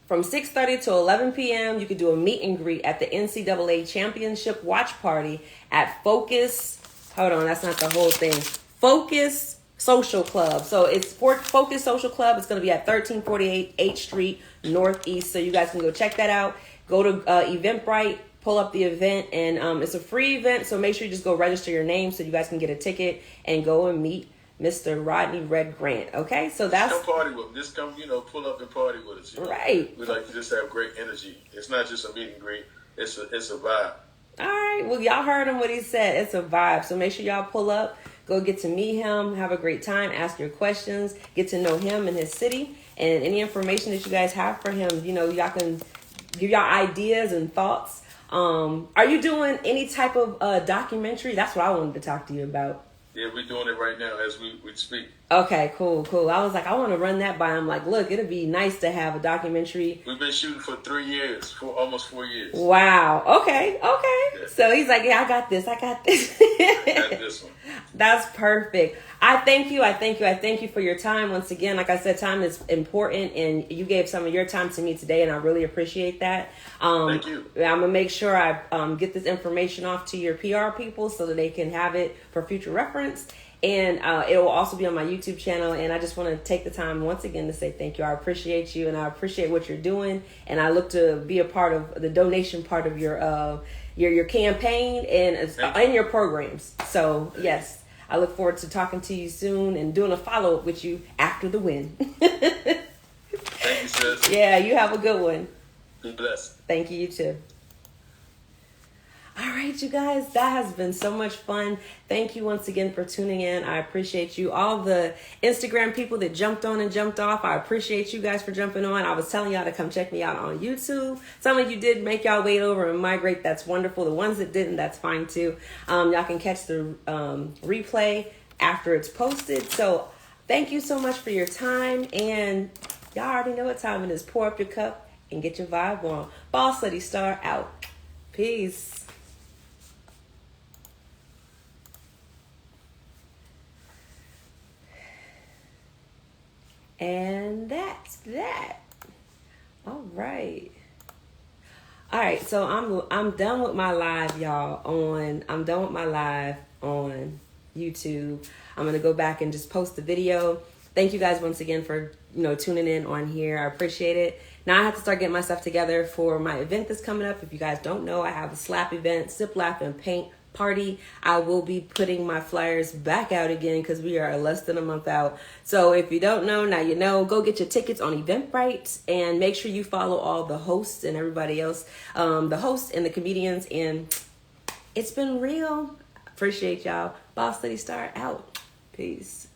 from 6:30 to 11 p.m., you could do a meet and greet at the NCAA Championship Watch Party at Focus. Hold on, that's not the whole thing. Focus Social Club. So it's Focus Social Club. It's going to be at 1348 H Street Northeast. So you guys can go check that out. Go to Eventbrite, pull up the event, and it's a free event. So make sure you just go register your name so you guys can get a ticket and go and meet Mr. Rodney Red Grant. Okay, so that's come party with him. Just come, pull up and party with us. Right. We like to just have great energy. It's not just a meet and greet. It's a vibe. All right. Well, y'all heard him what he said. It's a vibe. So make sure y'all pull up, go get to meet him, have a great time, ask your questions, get to know him and his city, and any information that you guys have for him. Y'all can give y'all ideas and thoughts. Are you doing any type of documentary? That's what I wanted to talk to you about. Yeah, we're doing it right now as we speak. Okay, cool. I was like, I want to run that by him. Like, look, it'd be nice to have a documentary. We've been shooting for 3 years, for almost 4 years. Wow. Okay. Yeah. So he's like, yeah, I got this. I got this one. That's perfect. I thank you for your time. Once again, like I said, time is important, and you gave some of your time to me today, and I really appreciate that. Thank you. I'm gonna make sure I get this information off to your PR people so that they can have it for future reference. And it will also be on my YouTube channel. And I just want to take the time once again to say thank you. I appreciate you, and I appreciate what you're doing. And I look to be a part of the donation part of your campaign and your programs. So yes, I look forward to talking to you soon and doing a follow up with you after the win. Thank you, sis. Yeah, you have a good one. Be blessed. Thank you. You too. All right, you guys, that has been so much fun. Thank you once again for tuning in. I appreciate you. All the Instagram people that jumped on and jumped off, I appreciate you guys for jumping on. I was telling y'all to come check me out on YouTube. Some of you did make y'all wait over and migrate. That's wonderful. The ones that didn't, that's fine too. Y'all can catch the replay after it's posted. So thank you so much for your time. And y'all already know what time it is. Pour up your cup and get your vibe on. Boss Lady Star out. Peace. And that's that. All right. All right, so I'm done with my live, y'all. I'm done with my live on YouTube. I'm gonna go back and just post the video. Thank you guys once again for tuning in on here. I appreciate it. Now I have to start getting myself together for my event that's coming up. If you guys don't know, I have a slap event, sip, laugh, and paint party. I will be putting my flyers back out again because we are less than a month out. So if you don't know, now you know. Go get your tickets on Eventbrite and make sure you follow all the hosts and everybody else, the hosts and the comedians. And it's been real. Appreciate y'all. Boss Lady Star out. Peace.